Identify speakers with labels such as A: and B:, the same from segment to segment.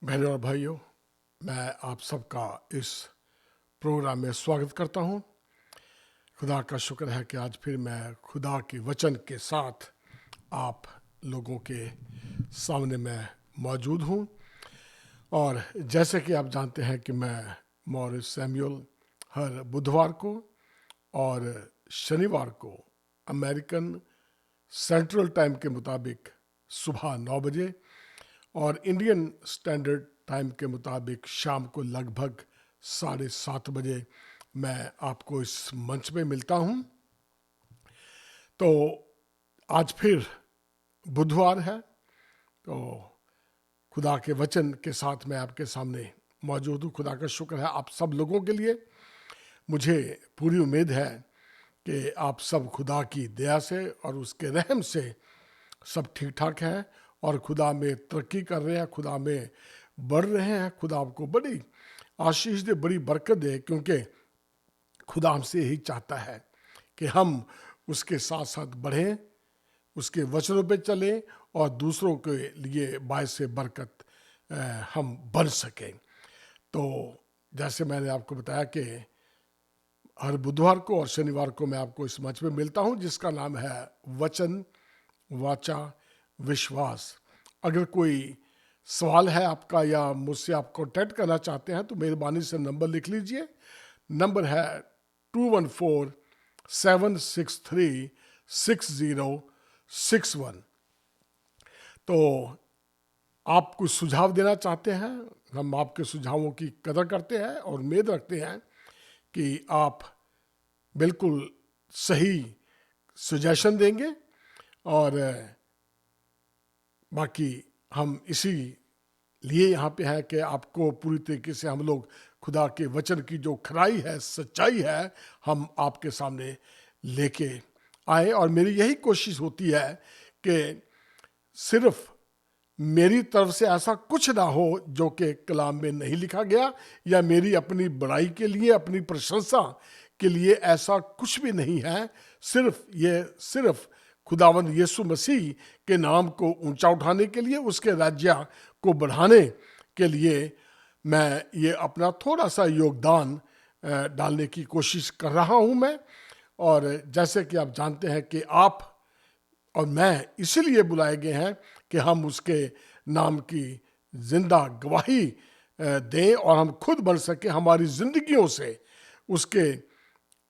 A: बहनों और भाइयों, मैं आप सबका इस प्रोग्राम में स्वागत करता हूं। खुदा का शुक्र है कि आज फिर मैं खुदा के वचन के साथ आप लोगों के सामने मैं मौजूद हूं। और जैसे कि आप जानते हैं कि मैं मॉरिस सैमुअल हर बुधवार को और शनिवार को अमेरिकन सेंट्रल टाइम के मुताबिक सुबह 9 बजे और इंडियन स्टैंडर्ड टाइम के मुताबिक शाम को लगभग 7:30 बजे मैं आपको इस मंच में मिलता हूं। तो आज फिर बुधवार है, तो खुदा के वचन के साथ मैं आपके सामने मौजूद हूँ। खुदा का शुक्र है आप सब लोगों के लिए। मुझे पूरी उम्मीद है कि आप सब खुदा की दया से और उसके रहम से सब ठीक ठाक है और खुदा में तरक्की कर रहे हैं, खुदा में बढ़ रहे हैं। खुदा आपको बड़ी आशीष दे, बड़ी बरकत दे, क्योंकि खुदा हमसे यही चाहता है कि हम उसके साथ साथ बढ़ें, उसके वचनों पे चलें और दूसरों के लिए बायस बरकत हम बन सकें। तो जैसे मैंने आपको बताया कि हर बुधवार को और शनिवार को मैं आपको इस मंच में मिलता हूं, जिसका नाम है वचन वाचा विश्वास। अगर कोई सवाल है आपका या मुझसे आप कॉन्टैक्ट करना चाहते हैं तो मेहरबानी से नंबर लिख लीजिए। नंबर है 214-763-6061। तो आप कुछ सुझाव देना चाहते हैं, हम आपके सुझावों की कदर करते हैं और उम्मीद रखते हैं कि आप बिल्कुल सही सजेशन देंगे। और बाकी हम इसी लिए यहाँ पे है कि आपको पूरी तरीके से हम लोग खुदा के वचन की जो खराई है, सच्चाई है, हम आपके सामने लेके आए। और मेरी यही कोशिश होती है कि सिर्फ मेरी तरफ से ऐसा कुछ ना हो जो कि कलाम में नहीं लिखा गया, या मेरी अपनी बड़ाई के लिए, अपनी प्रशंसा के लिए ऐसा कुछ भी नहीं है। सिर्फ खुदावंद यीशु मसीह के नाम को ऊंचा उठाने के लिए, उसके राज्य को बढ़ाने के लिए मैं ये अपना थोड़ा सा योगदान डालने की कोशिश कर रहा हूं मैं। और जैसे कि आप जानते हैं कि आप और मैं इसीलिए बुलाए गए हैं कि हम उसके नाम की जिंदा गवाही दें और हम खुद बन सके। हमारी जिंदगियों से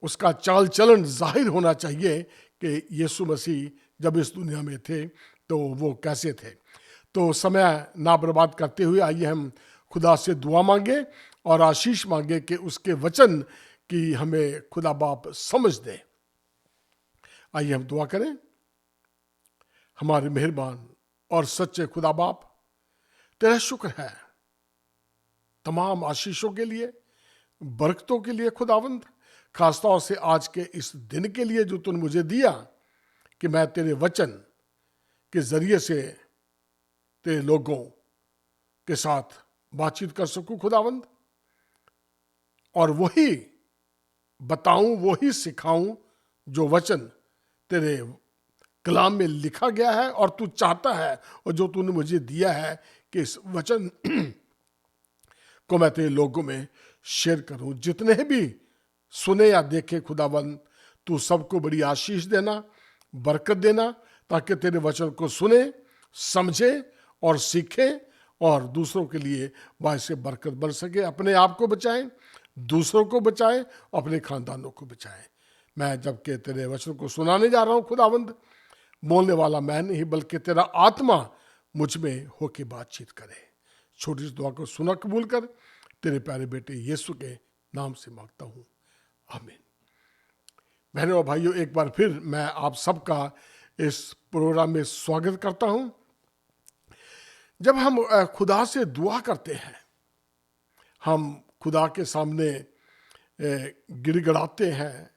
A: उसका चाल चलन जाहिर होना चाहिए कि यीशु मसीह जब इस दुनिया में थे तो वो कैसे थे। तो समय ना बर्बाद करते हुए आइए हम खुदा से दुआ मांगे और आशीष मांगे कि उसके वचन की हमें खुदा बाप समझ दे। आइए हम दुआ करें। हमारे मेहरबान और सच्चे खुदा बाप, तेरा शुक्र है तमाम आशीषों के लिए, बरकतों के लिए खुदावंद, खासतौर से आज के इस दिन के लिए जो तूने मुझे दिया कि मैं तेरे वचन के जरिए से तेरे लोगों के साथ बातचीत कर सकूं खुदावंद, और वही बताऊं, वही सिखाऊं जो वचन तेरे कलाम में लिखा गया है और तू चाहता है, और जो तूने मुझे दिया है कि इस वचन को मैं तेरे लोगों में शेयर करूं। जितने भी सुने या देखे खुदावंद, तू सबको बड़ी आशीष देना, बरकत देना, ताकि तेरे वचन को सुने, समझे और सीखे और दूसरों के लिए बायसे बरकत बन सके। अपने आप को बचाएं, दूसरों को बचाएं, अपने खानदानों को बचाएं। मैं जबकि तेरे वचन को सुनाने जा रहा हूं खुदावंद, बोलने वाला मैं नहीं बल्कि तेरा आत्मा मुझ में होके बातचीत करे। छोटी सी दुआ को सुना कबूल कर, तेरे प्यारे बेटे यीशु के नाम से मांगता हूं, आमीन। बहनों और भाइयों, एक बार फिर मैं आप सबका इस प्रोग्राम में स्वागत करता हूं। जब हम खुदा से दुआ करते हैं, हम खुदा के सामने गिड़गिड़ाते हैं,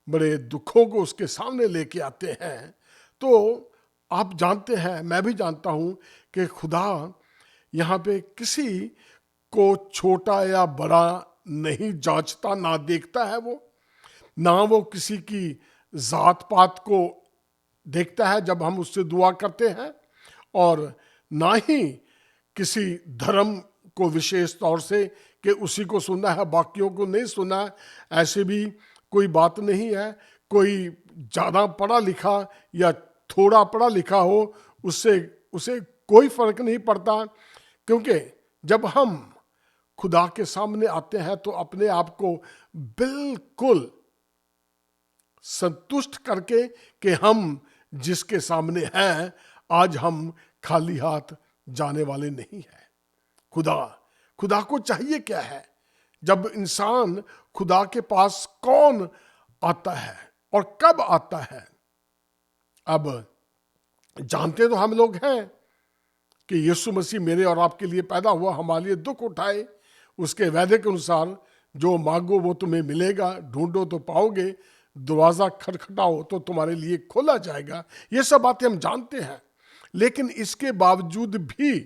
A: बड़े दुखों को उसके सामने लेके आते हैं, तो आप जानते हैं, मैं भी जानता हूं कि खुदा यहाँ पे किसी को छोटा या बड़ा नहीं जांचता, ना देखता है वो, ना वो किसी की जात पात को देखता है जब हम उससे दुआ करते हैं, और ना ही किसी धर्म को विशेष तौर से कि उसी को सुनना है, बाकियों को नहीं सुना, ऐसे भी कोई बात नहीं है। कोई ज़्यादा पढ़ा लिखा या थोड़ा पढ़ा लिखा हो, उससे उसे कोई फर्क नहीं पड़ता, क्योंकि जब हम खुदा के सामने आते हैं तो अपने आप को बिल्कुल संतुष्ट करके कि हम जिसके सामने हैं, आज हम खाली हाथ जाने वाले नहीं हैं। खुदा को चाहिए क्या है? जब इंसान खुदा के पास कौन आता है और कब आता है? अब जानते तो हम लोग हैं कि यीशु मसीह मेरे और आपके लिए पैदा हुआ, हमारे लिए दुख उठाए, उसके वादे के अनुसार जो मांगो वो तुम्हें मिलेगा, ढूंढो तो पाओगे, दरवाजा खटखटाओ तो तुम्हारे लिए खोला जाएगा। ये सब बातें हम जानते हैं, लेकिन इसके बावजूद भी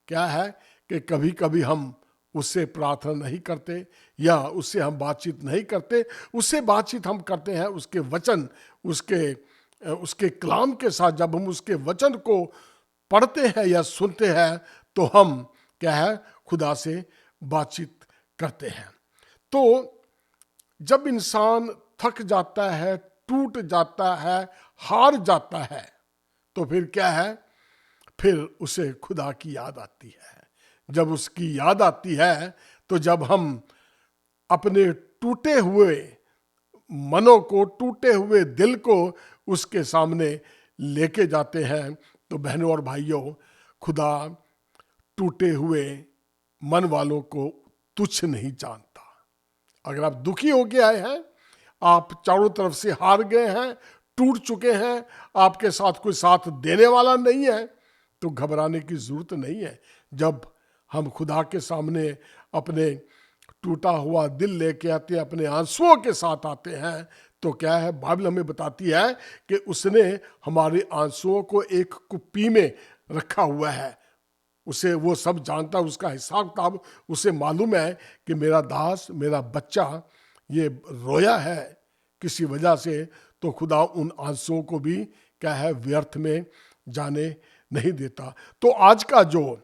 A: क्या है कि कभी कभी हम उससे प्रार्थना नहीं करते या उससे हम बातचीत नहीं करते। उससे बातचीत हम करते हैं उसके वचन, उसके कलाम के साथ। जब हम उसके वचन को पढ़ते हैं या सुनते हैं तो हम क्या है, खुदा से बातचीत करते हैं। तो जब इंसान थक जाता है, टूट जाता है, हार जाता है, तो फिर क्या है, फिर उसे खुदा की याद आती है। जब उसकी याद आती है तो जब हम अपने टूटे हुए मनों को, टूटे हुए दिल को उसके सामने लेके जाते हैं, तो बहनों और भाइयों, खुदा टूटे हुए मन वालों को तुच्छ नहीं जानता। अगर आप दुखी होके आए हैं, आप चारों तरफ से हार गए हैं, टूट चुके हैं, आपके साथ कोई साथ देने वाला नहीं है, तो घबराने की जरूरत नहीं है। जब हम खुदा के सामने अपने टूटा हुआ दिल लेके आते हैं, अपने आंसुओं के साथ आते हैं, तो क्या है, बाइबल हमें बताती है कि उसने हमारे आंसुओं को एक कुप्पी में रखा हुआ है। उसे वो सब जानता, उसका हिसाब किताब उसे मालूम है कि मेरा दास, मेरा बच्चा ये रोया है किसी वजह से, तो खुदा उन आंसुओं को भी क्या है, व्यर्थ में जाने नहीं देता। तो आज का जो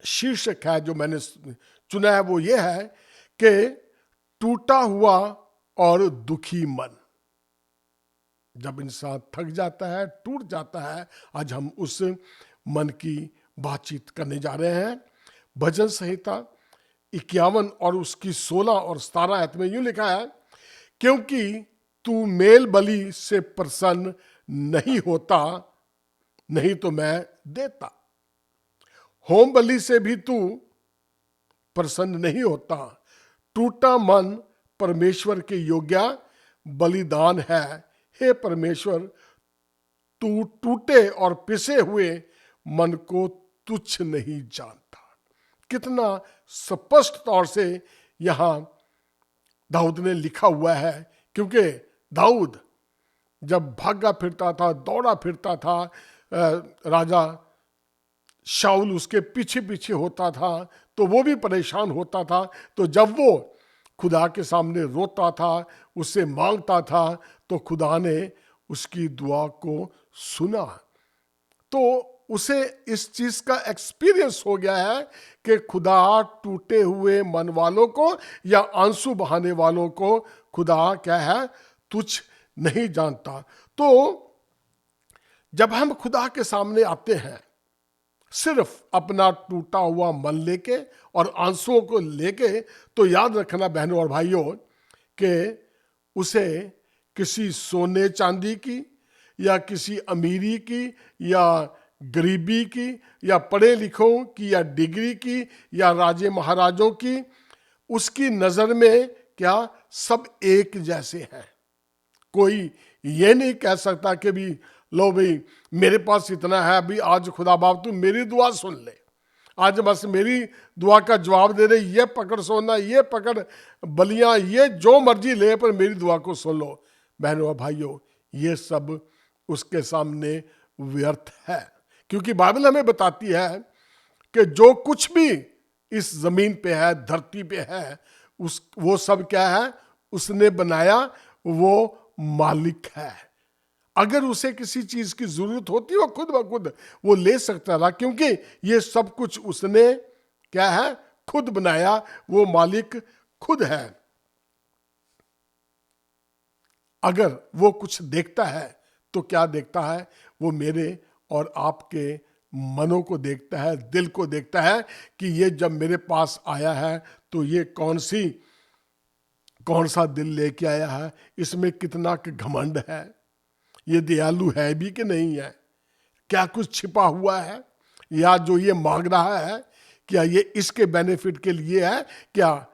A: शीर्षक है जो मैंने चुना है वो ये है कि टूटा हुआ और दुखी मन। जब इंसान थक जाता है, टूट जाता है, आज हम उस मन की बातचीत करने जा रहे हैं। भजन संहिता 51 और उसकी 16 और 17 आयत में यूं लिखा है, क्योंकि तू मेल बलि से प्रसन्न नहीं होता, नहीं तो मैं देता। होम बलि से भी तू प्रसन्न नहीं होता। टूटा मन परमेश्वर के योग्य बलिदान है। हे परमेश्वर, तू टूटे और पिसे हुए मन को तुच्छ नहीं जानता। कितना स्पष्ट तौर से यहां दाऊद ने लिखा हुआ है, क्योंकि दाऊद जब भागा फिरता था, दौड़ा फिरता था, राजा शाऊल उसके पीछे पीछे होता था, तो वो भी परेशान होता था। तो जब वो खुदा के सामने रोता था, उससे मांगता था, तो खुदा ने उसकी दुआ को सुना। तो उसे इस चीज का एक्सपीरियंस हो गया है कि खुदा टूटे हुए मन वालों को या आंसू बहाने वालों को खुदा क्या है, तुच्छ नहीं जानता। तो जब हम खुदा के सामने आते हैं सिर्फ अपना टूटा हुआ मन लेके और आंसुओं को लेके, तो याद रखना बहनों और भाइयों कि उसे किसी सोने चांदी की या किसी अमीरी की या गरीबी की या पढ़े लिखों की या डिग्री की या राजे महाराजों की, उसकी नजर में क्या सब एक जैसे हैं। कोई ये नहीं कह सकता कि भी लो भाई मेरे पास इतना है, अभी आज खुदा बाप तू मेरी दुआ सुन ले, आज बस मेरी दुआ का जवाब दे रहे, ये पकड़ सोना, ये पकड़ बलियां, ये जो मर्जी ले, पर मेरी दुआ को सुन लो। बहनों और भाइयों, ये सब उसके सामने व्यर्थ है, क्योंकि बाइबल हमें बताती है कि जो कुछ भी इस जमीन पे है, धरती पे है, वो सब क्या है, उसने बनाया, वो मालिक है। अगर उसे किसी चीज की जरूरत होती वो खुद ब खुद वो ले सकता था, क्योंकि ये सब कुछ उसने क्या है, खुद बनाया, वो मालिक खुद है। अगर वो कुछ देखता है तो क्या देखता है, वो मेरे और आपके मनों को देखता है, दिल को देखता है कि ये जब मेरे पास आया है तो ये कौन सा दिल लेके आया है, इसमें कितना का घमंड है, ये दयालु है भी कि नहीं है, क्या कुछ छिपा हुआ है, या जो ये मांग रहा है क्या ये इसके बेनिफिट के लिए है, क्या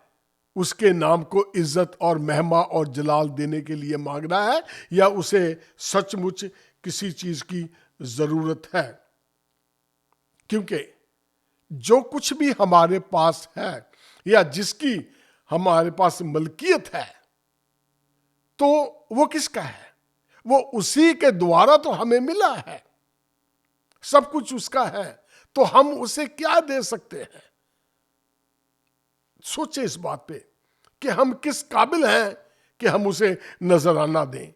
A: उसके नाम को इज्जत और महिमा और जलाल देने के लिए मांग रहा है, या उसे सचमुच किसी चीज की जरूरत है। क्योंकि जो कुछ भी हमारे पास है या जिसकी हमारे पास मलकियत है, तो वो किसका है, वो उसी के द्वारा तो हमें मिला है, सब कुछ उसका है, तो हम उसे क्या दे सकते हैं। सोचे इस बात पे कि हम किस काबिल हैं कि हम उसे नजराना दें।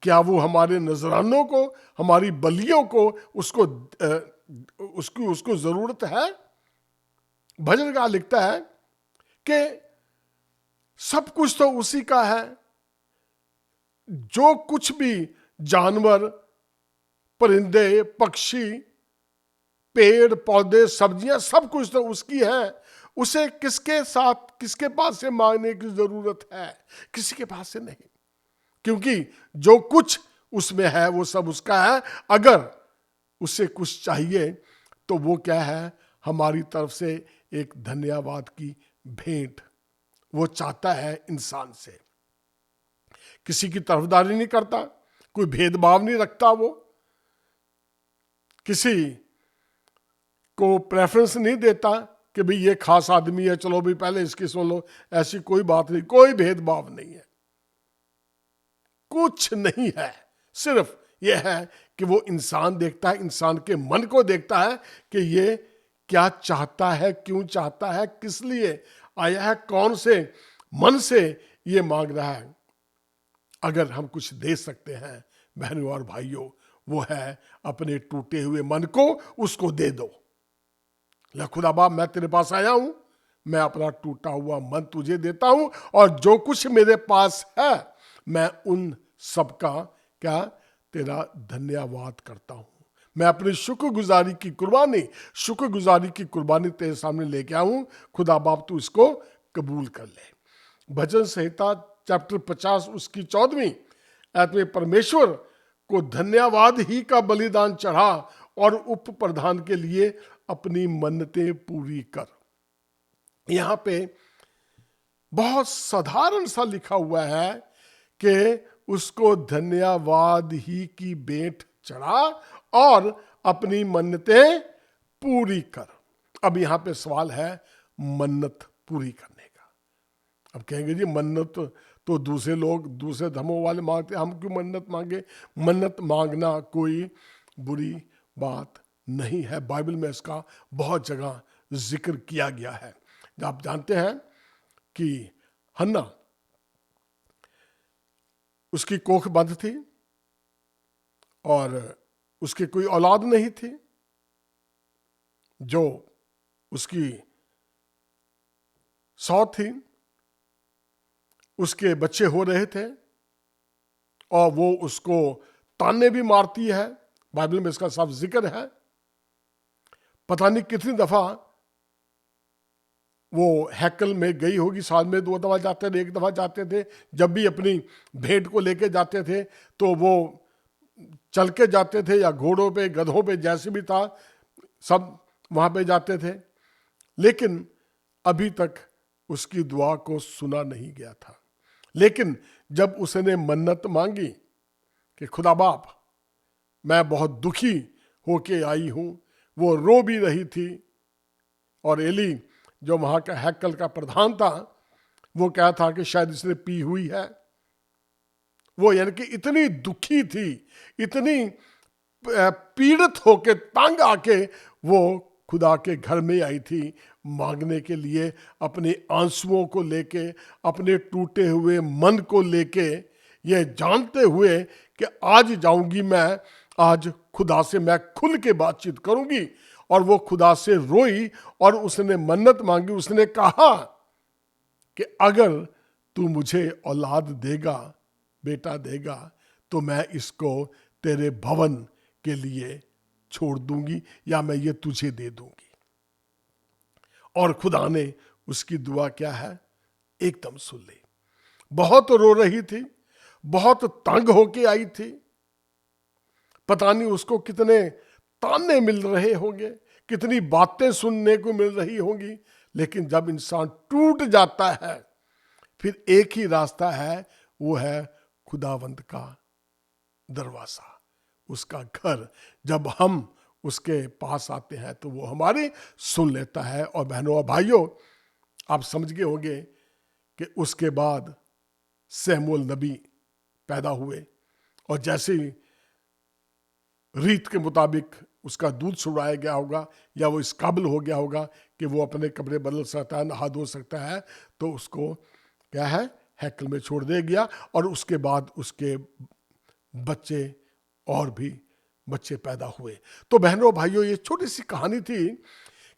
A: क्या वो हमारे नजरानों को, हमारी बलियों को उसको जरूरत है। भजनकार लिखता है कि सब कुछ तो उसी का है, जो कुछ भी जानवर, परिंदे, पक्षी, पेड़ पौधे, सब्जियां, सब कुछ तो उसकी है। उसे किसके साथ, किसके पास से मांगने की जरूरत है, किसी के पास से नहीं, क्योंकि जो कुछ उसमें है वो सब उसका है। अगर उसे कुछ चाहिए तो वो क्या है, हमारी तरफ से एक धन्यवाद की भेंट वो चाहता है इंसान से। किसी की तरफदारी नहीं करता, कोई भेदभाव नहीं रखता, वो किसी को प्रेफरेंस नहीं देता कि भाई ये खास आदमी है, चलो भी पहले इसकी सुन लो, ऐसी कोई बात नहीं, कोई भेदभाव नहीं है, कुछ नहीं है। सिर्फ यह है कि वो इंसान देखता है, इंसान के मन को देखता है कि ये क्या चाहता है, क्यों चाहता है, किस लिए आया है, कौन से मन से ये मांग रहा है। अगर हम कुछ दे सकते हैं बहनों और भाइयों, वो है अपने टूटे हुए मन को उसको दे दो। ले खुदा बाप, मैं तेरे पास आया हूं, मैं अपना टूटा हुआ मन तुझे देता हूं, और जो कुछ मेरे पास है मैं उन सब का क्या, तेरा धन्यवाद करता हूं। मैं अपनी शुक्रगुजारी की कुर्बानी तेरे सामने लेके आऊं। खुदा बाप तू इसको कबूल कर ले। भजन संहिता चैप्टर 50 उसकी 14वीं आयत में परमेश्वर को धन्यवाद ही का बलिदान चढ़ा और उप प्रधान के लिए अपनी मन्नतें पूरी कर। यहां पे बहुत साधारण सा लिखा हुआ है कि उसको धन्यवाद ही की भेंट चढ़ा और अपनी मन्नतें पूरी कर। अब यहां पे सवाल है मन्नत पूरी करने का। अब कहेंगे जी मन्नत तो दूसरे लोग, दूसरे धर्मों वाले मांगते, हम क्यों मन्नत मांगे। मन्नत मांगना कोई बुरी बात नहीं है, बाइबल में इसका बहुत जगह जिक्र किया गया है। आप जानते हैं कि हन्ना, उसकी कोख बंद थी और उसकी कोई औलाद नहीं थी। जो उसकी सौ थी, उसके बच्चे हो रहे थे और वो उसको ताने भी मारती है, बाइबल में इसका साफ जिक्र है। पता नहीं कितनी दफा वो हैकल में गई होगी, साल में 2 दफा जाते थे, 1 दफा जाते थे। जब भी अपनी भेंट को लेके जाते थे तो वो चल के जाते थे या घोड़ों पे, गधों पे, जैसे भी था सब वहां पे जाते थे। लेकिन अभी तक उसकी दुआ को सुना नहीं गया था। लेकिन जब उसने मन्नत मांगी कि खुदा बाप मैं बहुत दुखी होके आई हूं, वो रो भी रही थी। और एली जो वहां का हैकल का प्रधान था, वो क्या था कि शायद इसने पी हुई है। वो यानी कि इतनी दुखी थी, इतनी पीड़ित होके, तंग आके वो खुदा के घर में आई थी मांगने के लिए, अपने आंसुओं को लेके, अपने टूटे हुए मन को लेके, ये जानते हुए कि आज जाऊंगी मैं, आज खुदा से मैं खुल के बातचीत करूंगी। और वो खुदा से रोई और उसने मन्नत मांगी, उसने कहा कि अगर तू मुझे औलाद देगा, बेटा देगा, तो मैं इसको तेरे भवन के लिए छोड़ दूंगी या मैं ये तुझे दे दूंगी। और खुदा ने उसकी दुआ क्या है, एकदम सुन ली। बहुत रो रही थी, बहुत तंग होके आई थी, पता नहीं उसको कितने ताने मिल रहे होंगे, कितनी बातें सुनने को मिल रही होंगी। लेकिन जब इंसान टूट जाता है, फिर एक ही रास्ता है, वो है खुदावंद का दरवाजा, उसका घर। जब हम उसके पास आते हैं तो वो हमारी सुन लेता है। और बहनों और भाइयों, आप समझ गए होंगे कि उसके बाद सैमुअल नबी पैदा हुए, और जैसे ही रीत के मुताबिक उसका दूध छुड़ाया गया होगा, या वो इस काबिल हो गया होगा कि वो अपने कपड़े बदल सकता है, नहा धो सकता है, तो उसको क्या है, हैकल में छोड़ दिया गया। और उसके बाद उसके बच्चे और भी बच्चे पैदा हुए। तो बहनों भाइयों, ये छोटी सी कहानी थी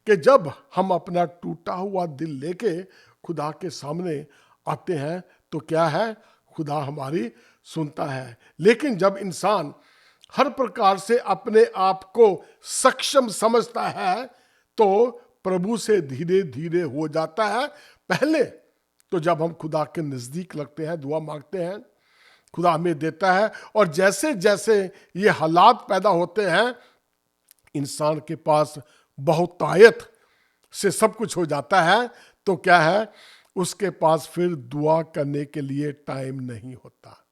A: कि जब हम अपना टूटा हुआ दिल लेके खुदा के सामने आते हैं तो क्या है, खुदा हमारी सुनता है। लेकिन जब इंसान हर प्रकार से अपने आप को सक्षम समझता है तो प्रभु से धीरे धीरे हो जाता है। पहले तो जब हम खुदा के नजदीक लगते हैं, दुआ मांगते हैं, खुदा हमें देता है। और जैसे जैसे ये हालात पैदा होते हैं, इंसान के पास बहुतायत से सब कुछ हो जाता है, तो क्या है, उसके पास फिर दुआ करने के लिए टाइम नहीं होता।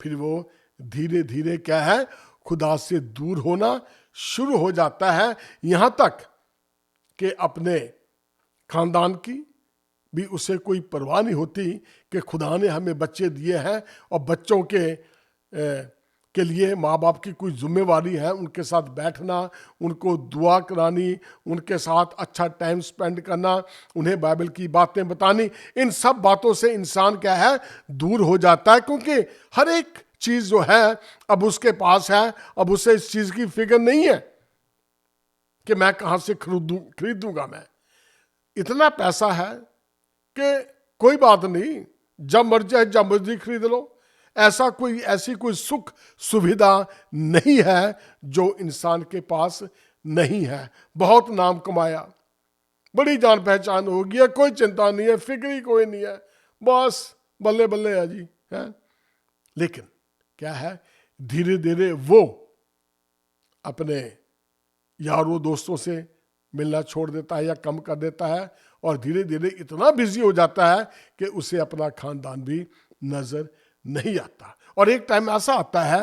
A: फिर वो धीरे धीरे क्या है, खुदा से दूर होना शुरू हो जाता है। यहां तक कि अपने खानदान की भी उसे कोई परवाह नहीं होती कि खुदा ने हमें बच्चे दिए हैं और बच्चों के लिए माँ बाप की कोई जिम्मेवारी है, उनके साथ बैठना, उनको दुआ करानी, उनके साथ अच्छा टाइम स्पेंड करना, उन्हें बाइबल की बातें बतानी। इन सब बातों से इंसान क्या है, दूर हो जाता है, क्योंकि हर एक चीज जो है अब उसके पास है। अब उसे इस चीज की फिक्र नहीं है कि मैं कहां से खरीदूंगा। मैं इतना पैसा है कि कोई बात नहीं, जब मर्जी है जब मर्जी खरीद लो। ऐसी कोई सुख सुविधा नहीं है जो इंसान के पास नहीं है। बहुत नाम कमाया, बड़ी जान पहचान हो गई है, कोई चिंता नहीं है, फिक्र ही कोई नहीं है, बस बल्ले बल्ले है जी है। लेकिन क्या है, धीरे धीरे वो अपने यारों दोस्तों से मिलना छोड़ देता है या कम कर देता है, और धीरे धीरे इतना बिजी हो जाता है कि उसे अपना खानदान भी नजर नहीं आता। और एक टाइम ऐसा आता है,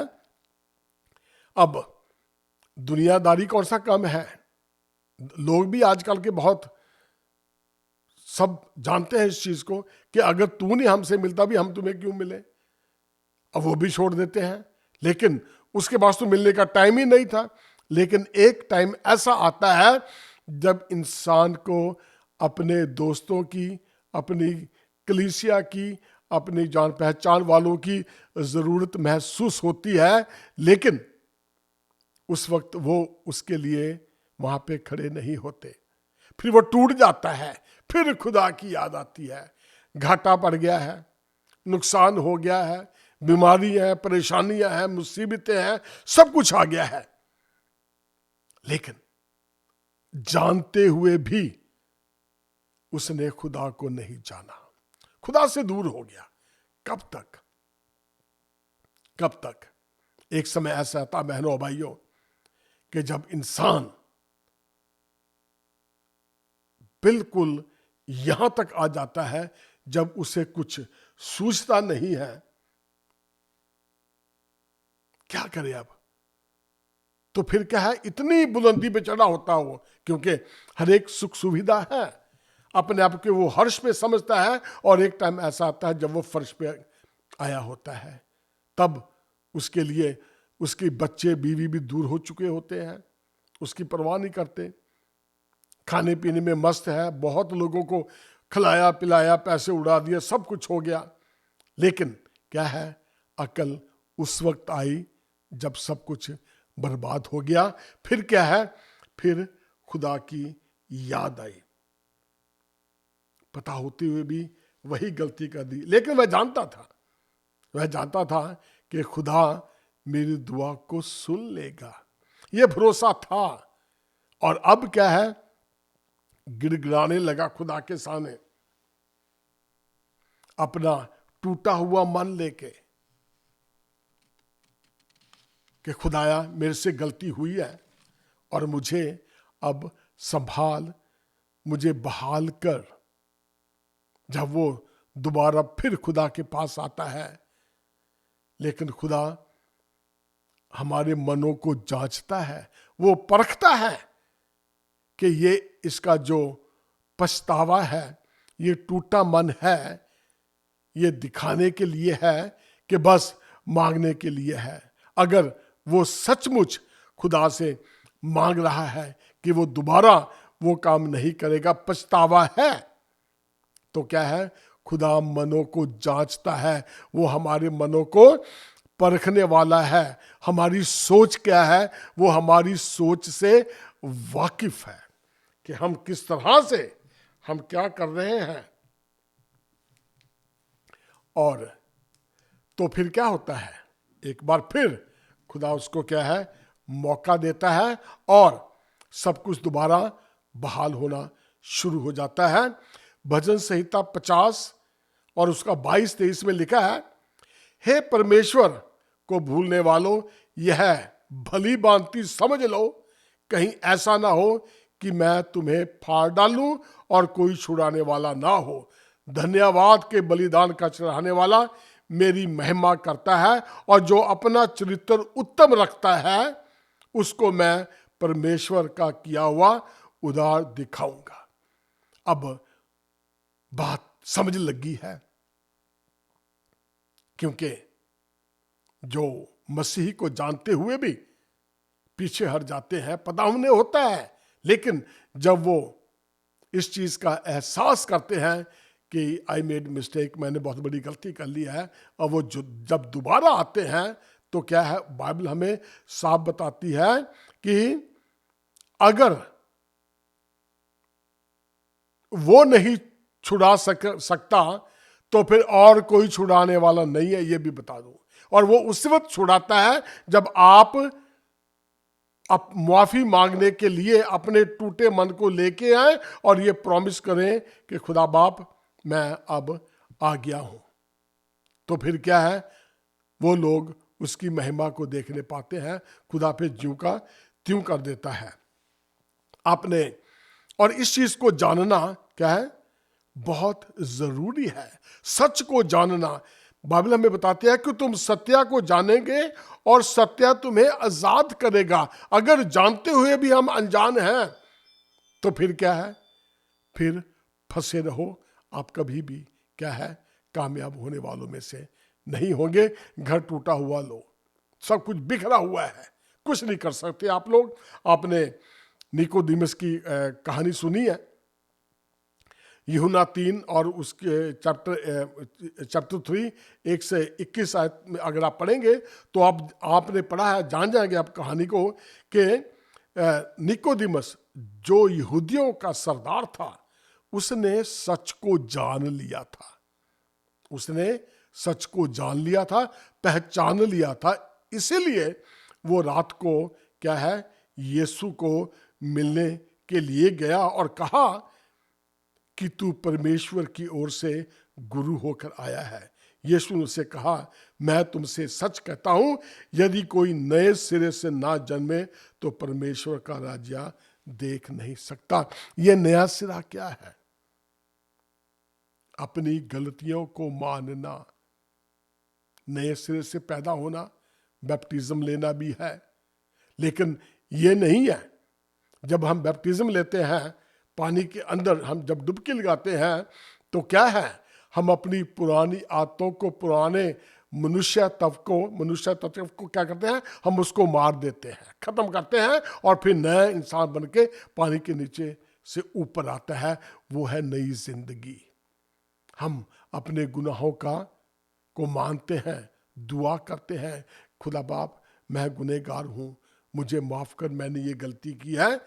A: अब दुनियादारी कौन सा कम है, लोग भी आजकल के बहुत सब जानते हैं इस चीज को कि अगर तू नहीं हमसे मिलता भी हम तुम्हें क्यों मिले। अब वो भी छोड़ देते हैं, लेकिन उसके पास तो मिलने का टाइम ही नहीं था। लेकिन एक टाइम ऐसा आता है जब इंसान को अपने दोस्तों की, अपनी कलीसिया की, अपनी जान पहचान वालों की जरूरत महसूस होती है, लेकिन उस वक्त वो उसके लिए वहां पे खड़े नहीं होते। फिर वो टूट जाता है, फिर खुदा की याद आती है, घाटा पड़ गया है, नुकसान हो गया है, बीमारी है, परेशानियां हैं, मुसीबतें हैं, सब कुछ आ गया है। लेकिन जानते हुए भी उसने खुदा को नहीं जाना, खुदा से दूर हो गया। कब तक, कब तक? एक समय ऐसा था बहनों भाइयों कि जब इंसान बिल्कुल यहां तक आ जाता है जब उसे कुछ सूझता नहीं है, क्या करे अब? तो फिर क्या है, इतनी बुलंदी पे चढ़ा होता है वो, क्योंकि हर एक सुख सुविधा है, अपने आप के वो हर्ष पे समझता है। और एक टाइम ऐसा आता है जब वो फर्श पे आया होता है, तब उसके लिए उसके बच्चे बीवी भी दूर हो चुके होते हैं, उसकी परवाह नहीं करते, खाने पीने में मस्त है, बहुत लोगों को खिलाया पिलाया, पैसे उड़ा दिए, सब कुछ हो गया। लेकिन क्या है, अकल उस वक्त आई जब सब कुछ बर्बाद हो गया। फिर क्या है, फिर खुदा की याद आई। पता होते हुए भी वही गलती कर दी, लेकिन वह जानता था कि खुदा मेरी दुआ को सुन लेगा। यह भरोसा था। और अब क्या है, गिड़गिड़ाने लगा खुदा के सामने, अपना टूटा हुआ मन लेके कि खुदाया मेरे से गलती हुई है और मुझे अब संभाल, मुझे बहाल कर। जब वो दोबारा फिर खुदा के पास आता है, लेकिन खुदा हमारे मनों को जांचता है, वो परखता है कि ये इसका जो पछतावा है, ये टूटा मन है, ये दिखाने के लिए है कि बस मांगने के लिए है। अगर वो सचमुच खुदा से मांग रहा है कि वो दोबारा वो काम नहीं करेगा, पछतावा है, तो क्या है, खुदा मनों को जांचता है, वो हमारे मनों को परखने वाला है। हमारी सोच क्या है, वो हमारी सोच से वाकिफ है कि हम किस तरह से हम क्या कर रहे हैं। और तो फिर क्या होता है, एक बार फिर खुदा उसको क्या है, मौका देता है और सब कुछ दोबारा बहाल होना शुरू हो जाता है। भजन संहिता 50 और उसका 22-23 में लिखा है, हे परमेश्वर को भूलने वालों, यह भली भांति समझ लो, कहीं ऐसा ना हो कि मैं तुम्हें फाड़ डालूं और कोई छुड़ाने वाला ना हो। धन्यवाद के बलिदान का चढ़ाने वाला मेरी महिमा करता है, और जो अपना चरित्र उत्तम रखता है उसको मैं परमेश्वर का किया हुआ उधार दिखाऊंगा। अब बात समझ लगी है, क्योंकि जो मसीह को जानते हुए भी पीछे हट जाते हैं, पता उन्हें होता है, लेकिन जब वो इस चीज का एहसास करते हैं कि आई मेड मिस्टेक, मैंने बहुत बड़ी गलती कर ली है, और वो जब दोबारा आते हैं तो क्या है, बाइबल हमें साफ बताती है कि अगर वो नहीं छुड़ा सकता तो फिर और कोई छुड़ाने वाला नहीं है, ये भी बता दूं। और वो उस वक्त छुड़ाता है जब आप माफी मांगने के लिए अपने टूटे मन को लेके आए और ये प्रॉमिस करें कि खुदा बाप मैं अब आ गया हूं। तो फिर क्या है, वो लोग उसकी महिमा को देखने पाते हैं। खुदा फिर ज्यों का त्यों कर देता है आपने। और इस चीज को जानना क्या है, बहुत जरूरी है। सच को जानना, बाइबल हमें बताती है कि तुम सत्य को जानेंगे और सत्य तुम्हें आजाद करेगा। अगर जानते हुए भी हम अनजान हैं तो फिर क्या है, फिर फंसे रहो, आप कभी भी क्या है, कामयाब होने वालों में से नहीं होंगे। घर टूटा हुआ लो, सब कुछ बिखरा हुआ है, कुछ नहीं कर सकते आप लोग। आपने निकोदिमस की कहानी सुनी है, यूहन्ना 3 और उसके चैप्टर 3 1 से 21 आयत में अगर आप पढ़ेंगे तो आपने पढ़ा है, जान जाएंगे आप कहानी को, कि निकोदिमस जो यहूदियों का सरदार था, उसने सच को जान लिया था। उसने सच को जान लिया था, पहचान लिया था। इसीलिए वो रात को क्या है, यीशु को मिलने के लिए गया और कहा कि तू परमेश्वर की ओर से गुरु होकर आया है। यीशु ने उसे कहा, मैं तुमसे सच कहता हूं, यदि कोई नए सिरे से ना जन्मे तो परमेश्वर का राज्य देख नहीं सकता। यह नया सिरा क्या है? अपनी गलतियों को मानना, नए सिरे से पैदा होना, बैप्टिज्म लेना भी है। लेकिन यह नहीं है, जब हम बैप्टिज्म लेते हैं पानी के अंदर, हम जब डुबकी लगाते हैं तो क्या है, हम अपनी पुरानी आदतों को, पुराने मनुष्य तत्व को क्या करते हैं, हम उसको मार देते हैं, खत्म करते हैं, और फिर नया इंसान बन के पानी के नीचे से ऊपर आता है। वो है नई जिंदगी। हम अपने गुनाहों को मानते हैं, दुआ करते हैं, खुदा बाप मैं गुनहगार हूँ, मुझे माफ़ कर, मैंने ये गलती की है,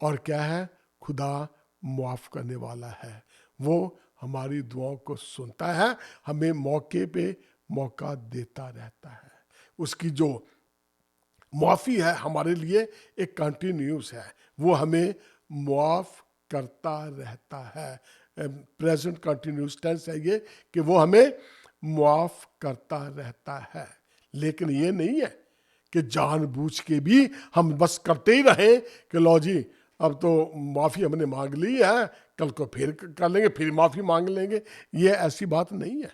A: और क्या है, खुदा माफ़ करने वाला है, वो हमारी दुआओं को सुनता है, हमें मौके पे मौका देता रहता है। उसकी जो माफ़ी है हमारे लिए एक कंटिन्यूस है, वो हमें माफ़ करता रहता है। प्रेजेंट कंटिन्यूस टेंस है ये, कि वो हमें माफ़ करता रहता है। लेकिन ये नहीं है कि जानबूझ के भी हम बस करते ही रहें कि लो जी अब तो माफ़ी हमने मांग ली है, कल को फिर कर लेंगे, फिर माफ़ी मांग लेंगे। ये ऐसी बात नहीं है।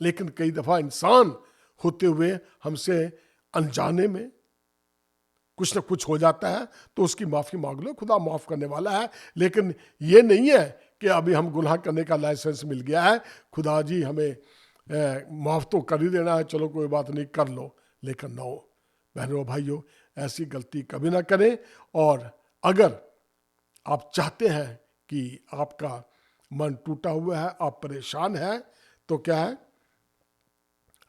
A: लेकिन कई दफ़ा इंसान होते हुए हमसे अनजाने में कुछ ना कुछ हो जाता है, तो उसकी माफ़ी मांग लो, खुदा माफ़ करने वाला है। लेकिन ये नहीं है कि अभी हम गुनाह करने का लाइसेंस मिल गया है, खुदा जी हमें माफ़ तो कर ही देना है, चलो कोई बात नहीं कर लो। लेकिन नो बहनों भाइयों, ऐसी गलती कभी ना करें। और अगर आप चाहते हैं कि आपका मन टूटा हुआ है, आप परेशान हैं, तो क्या है,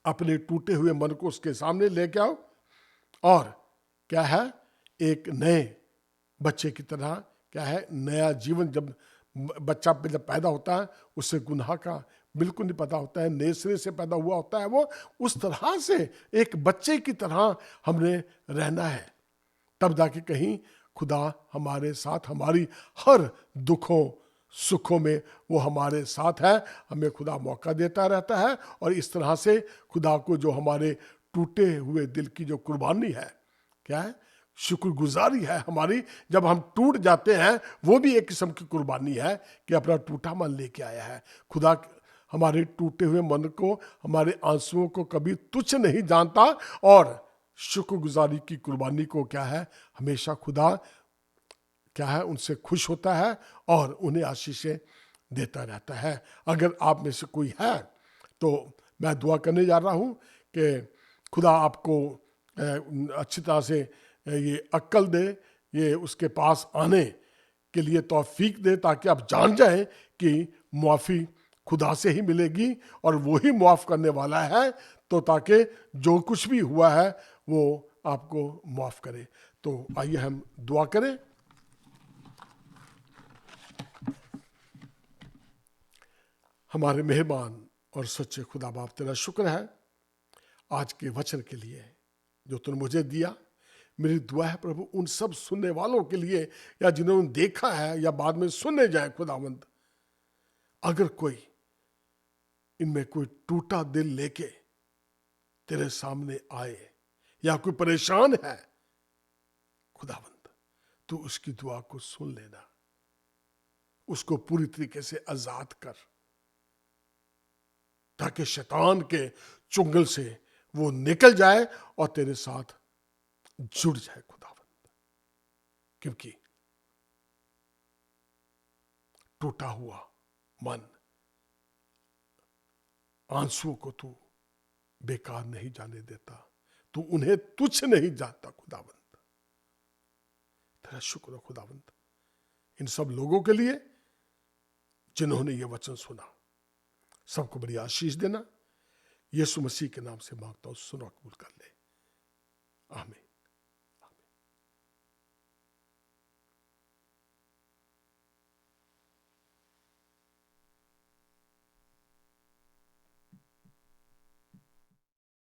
A: अपने टूटे हुए मन को उसके सामने लेके आओ, और क्या है, एक नए बच्चे की तरह, क्या है, नया जीवन। जब बच्चा जब पैदा होता है, उससे गुनाह का बिल्कुल नहीं पता होता है, नए सिरे से पैदा हुआ होता है वो, उस तरह से एक बच्चे की तरह हमने रहना है। तब जाके कहीं खुदा हमारे साथ, हमारी हर दुखों सुखों में वो हमारे साथ है, हमें खुदा मौका देता रहता है। और इस तरह से खुदा को जो हमारे टूटे हुए दिल की जो कुर्बानी है, क्या है, शुक्रगुजारी है हमारी, जब हम टूट जाते हैं, वो भी एक किस्म की कुर्बानी है कि अपना टूटा मन लेके आया है। खुदा हमारे टूटे हुए मन को, हमारे आंसुओं को कभी तुच्छ नहीं जानता, और शुक्रगुजारी की कुर्बानी को क्या है, हमेशा खुदा क्या है, उनसे खुश होता है और उन्हें आशीषें देता रहता है। अगर आप में से कोई है, तो मैं दुआ करने जा रहा हूँ कि खुदा आपको अच्छी तरह से ये अक्ल दे, ये उसके पास आने के लिए तौफीक दे, ताकि आप जान जाएं कि मुआफ़ी खुदा से ही मिलेगी और वो ही मुआफ़ करने वाला है, तो ताकि जो कुछ भी हुआ है वो आपको माफ़ करे। तो आइए हम दुआ करें। हमारे मेहरबान और सच्चे खुदा बाप, तेरा शुक्र है आज के वचन के लिए जो तूने मुझे दिया। मेरी दुआ है प्रभु उन सब सुनने वालों के लिए, या जिन्होंने देखा है या बाद में सुनने जाए, खुदावंद अगर कोई इनमें कोई टूटा दिल लेके तेरे सामने आए, या कोई परेशान है, खुदावंद तू उसकी दुआ को सुन लेना, उसको पूरी तरीके से आजाद कर, ताकि शैतान के चुंगल से वो निकल जाए और तेरे साथ जुड़ जाए खुदावंद। क्योंकि टूटा हुआ मन, आंसुओं को तू बेकार नहीं जाने देता, तू उन्हें तुच्छ नहीं जानता खुदावंद। तेरा शुक्र है खुदावंद इन सब लोगों के लिए जिन्होंने ये वचन सुना। सबको बड़ी आशीष देना, यीशु मसीह के नाम से मांगता हूं, सुनो, कबूल कर ले, आमीन।